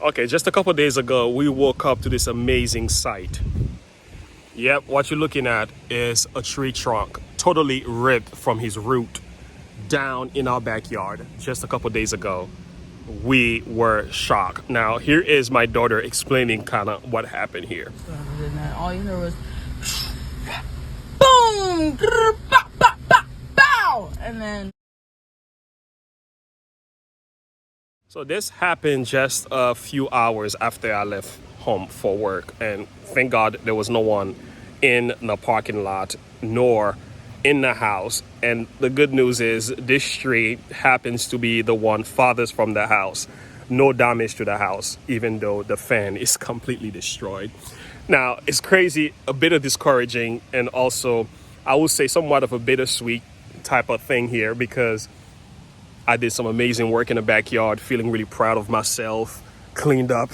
Okay, just a couple days ago, we woke up to this amazing sight. Yep, what you're looking at is a tree trunk totally ripped from his root down in our backyard just a couple days ago. We were shocked. Now, here is my daughter explaining kind of what happened here. And then all you heard was boom, bow, bow, bow, bow, and then. So this happened just a few hours after I left home for work, and thank God there was no one in the parking lot nor in the house. And the good news is this tree happens to be the one farthest from the house. No damage to the house, even though the fan is completely destroyed. Now, it's crazy, a bit of discouraging, and also I would say somewhat of a bittersweet type of thing here, because I did some amazing work in the backyard, feeling really proud of myself, cleaned up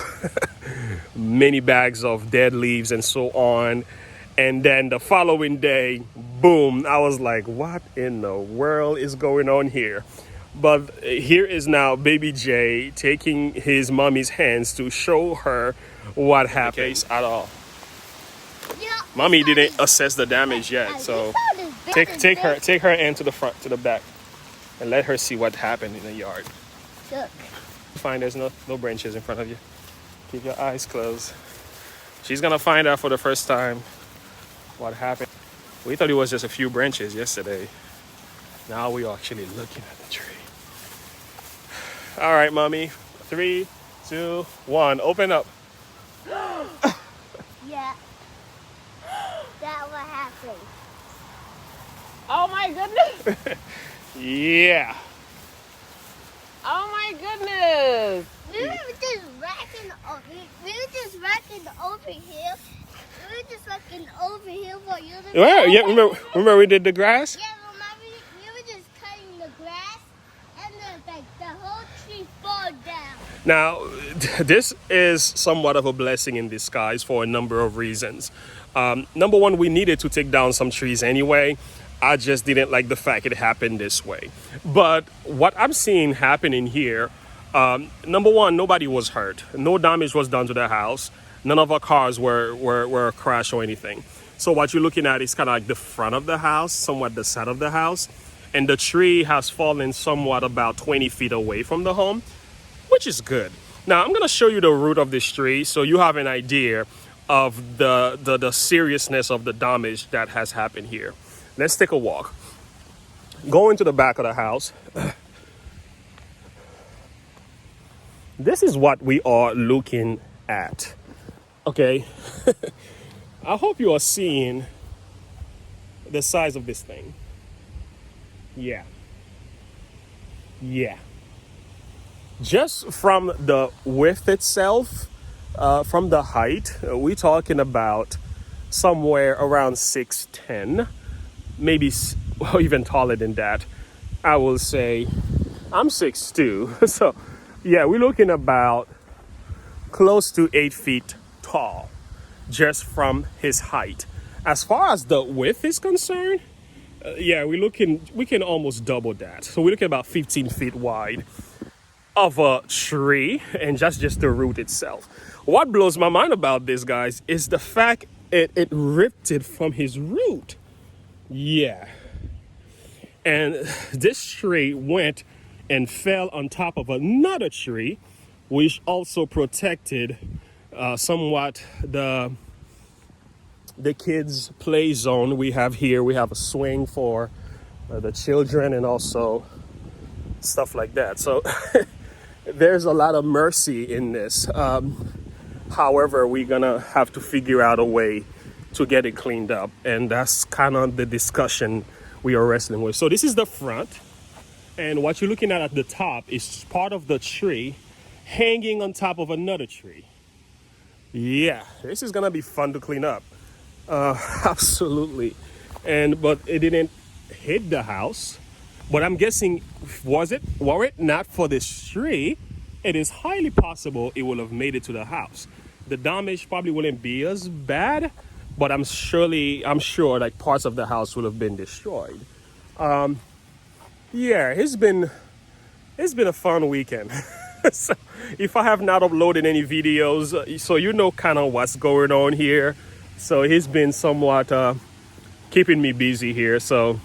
many bags of dead leaves and so on. And then the following day, boom, I was like, what in the world is going on here? But here is now baby Jay taking his mommy's hands to show her what happened. Case at all. Yeah, Mommy didn't assess the damage yet, so take her hand to the front, to the back, and let her see what happened in the yard. Look. Fine, there's no branches in front of you. Keep your eyes closed. She's gonna find out for the first time what happened. We thought it was just a few branches yesterday. Now we are actually looking at the tree. All right, mommy. 3, 2, 1. Open up. Yeah. That what happened. Oh my goodness! Yeah. Oh my goodness! We were just racking over here. We were just racking over here for you to. Well, yeah. Remember we did the grass. Yeah, remember we were just cutting the grass, and the whole tree fall down. Now, this is somewhat of a blessing in disguise for a number of reasons. Number one, we needed to take down some trees anyway. I just didn't like the fact it happened this way. But what I'm seeing happening here, number one, nobody was hurt. No damage was done to the house. None of our cars were crashed or anything. So what you're looking at is kind of like the front of the house, somewhat the side of the house. And the tree has fallen somewhat about 20 feet away from the home, which is good. Now, I'm going to show you the root of this tree so you have an idea of the seriousness of the damage that has happened here. Let's take a walk. Go into the back of the house. This is what we are looking at. Okay. I hope you are seeing the size of this thing. Yeah. Yeah. Just from the width itself, from the height, we're talking about somewhere around 6'10", maybe or even taller than that. I will say I'm 6'2", so yeah, we're looking about close to 8 feet tall just from his height. As far as the width is concerned, yeah, we can almost double that. So we're looking about 15 feet wide of a tree, and just the root itself. What blows my mind about this, guys, is the fact it ripped it from his root. Yeah. And this tree went and fell on top of another tree, which also protected somewhat the kids' play zone we have here. We have a swing for the children and also stuff like that. So there's a lot of mercy in this. However, we're gonna have to figure out a way to get it cleaned up, and that's kind of the discussion we are wrestling with. So this is the front, and what you're looking at the top is part of the tree hanging on top of another tree. Yeah, this is gonna be fun to clean up. Absolutely. But it didn't hit the house. But I'm guessing, were it not for this tree, it is highly possible it would have made it to the house. The damage probably wouldn't be as bad, but I'm sure like parts of the house would have been destroyed. Yeah, it's been a fun weekend. So if I have not uploaded any videos, so you know kind of what's going on here. So he's been somewhat keeping me busy here. So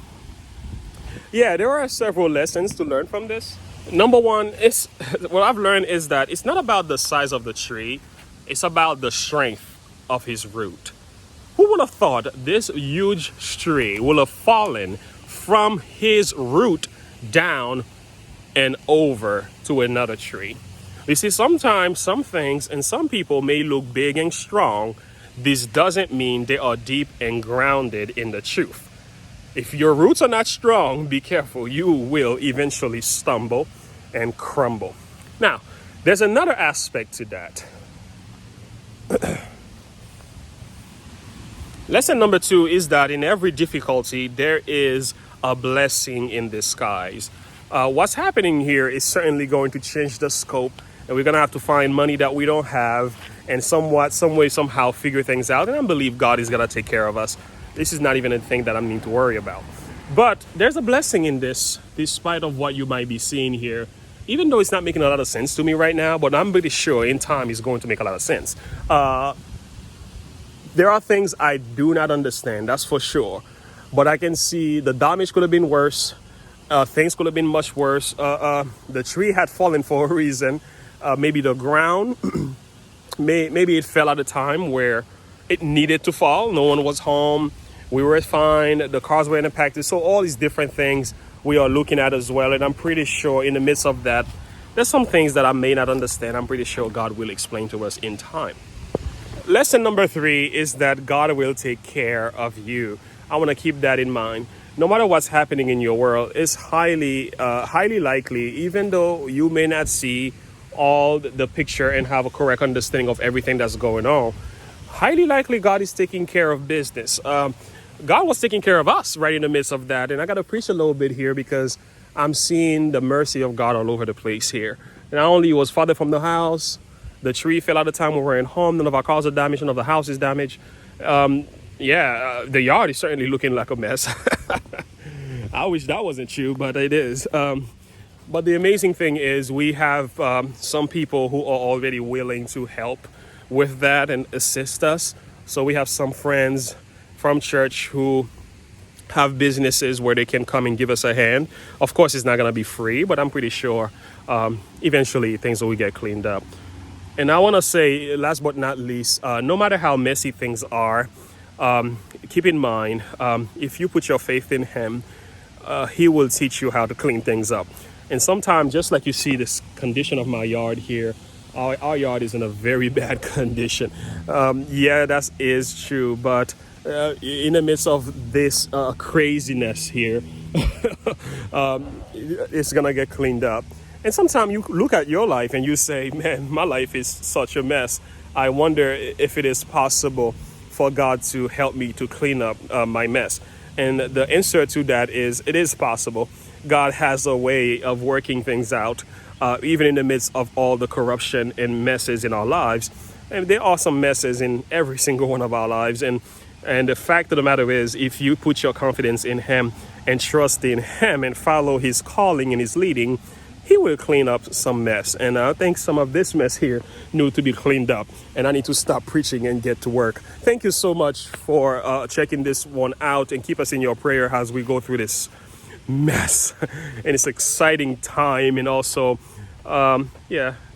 yeah, there are several lessons to learn from this. Number one is what I've learned is that it's not about the size of the tree, it's about the strength of his root. Who would have thought this huge tree will have fallen from his root down and over to another tree? You see, sometimes some things and some people may look big and strong. This doesn't mean they are deep and grounded in the truth. If your roots are not strong, be careful. You will eventually stumble and crumble. Now, there's another aspect to that. Lesson number 2 is that in every difficulty, there is a blessing in disguise. What's happening here is certainly going to change the scope, and we're going to have to find money that we don't have and some way, somehow figure things out. And I believe God is going to take care of us. This is not even a thing that I need to worry about. But there's a blessing in this, despite of what you might be seeing here. Even though it's not making a lot of sense to me right now, but I'm pretty sure in time it's going to make a lot of sense. There are things I do not understand, that's for sure. But I can see the damage could have been worse. Things could have been much worse. The tree had fallen for a reason. Maybe the ground, maybe it fell at a time where it needed to fall. No one was home. We were fine. The cars were impacted. So all these different things we are looking at as well. And I'm pretty sure in the midst of that, there's some things that I may not understand. I'm pretty sure God will explain to us in time. Lesson number 3 is that God will take care of you. I want to keep that in mind. No matter what's happening in your world, it's highly likely, even though you may not see all the picture and have a correct understanding of everything that's going on, highly likely God is taking care of business. God was taking care of us right in the midst of that. And I got to preach a little bit here because I'm seeing the mercy of God all over the place here. And not only was father from the house, the tree fell at the time we were in home. None of our cars are damaged. None of the house is damaged. The yard is certainly looking like a mess. I wish that wasn't true, but it is. But the amazing thing is we have some people who are already willing to help with that and assist us. So we have some friends from church who have businesses where they can come and give us a hand. Of course, it's not going to be free, but I'm pretty sure eventually things will get cleaned up. And I want to say, last but not least, no matter how messy things are, keep in mind, if you put your faith in him, he will teach you how to clean things up. And sometimes, just like you see this condition of my yard here, our yard is in a very bad condition. That is true. But in the midst of this craziness here, it's going to get cleaned up. And sometimes you look at your life and you say, man, my life is such a mess. I wonder if it is possible for God to help me to clean up my mess. And the answer to that is, it is possible. God has a way of working things out, even in the midst of all the corruption and messes in our lives. And there are some messes in every single one of our lives. And the fact of the matter is, if you put your confidence in him and trust in him and follow his calling and his leading, he will clean up some mess. And I think some of this mess here need to be cleaned up. And I need to stop preaching and get to work. Thank you so much for checking this one out, and keep us in your prayer as we go through this mess. And it's exciting time, and also,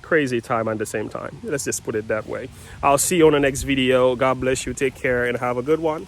crazy time at the same time. Let's just put it that way. I'll see you on the next video. God bless you. Take care and have a good one.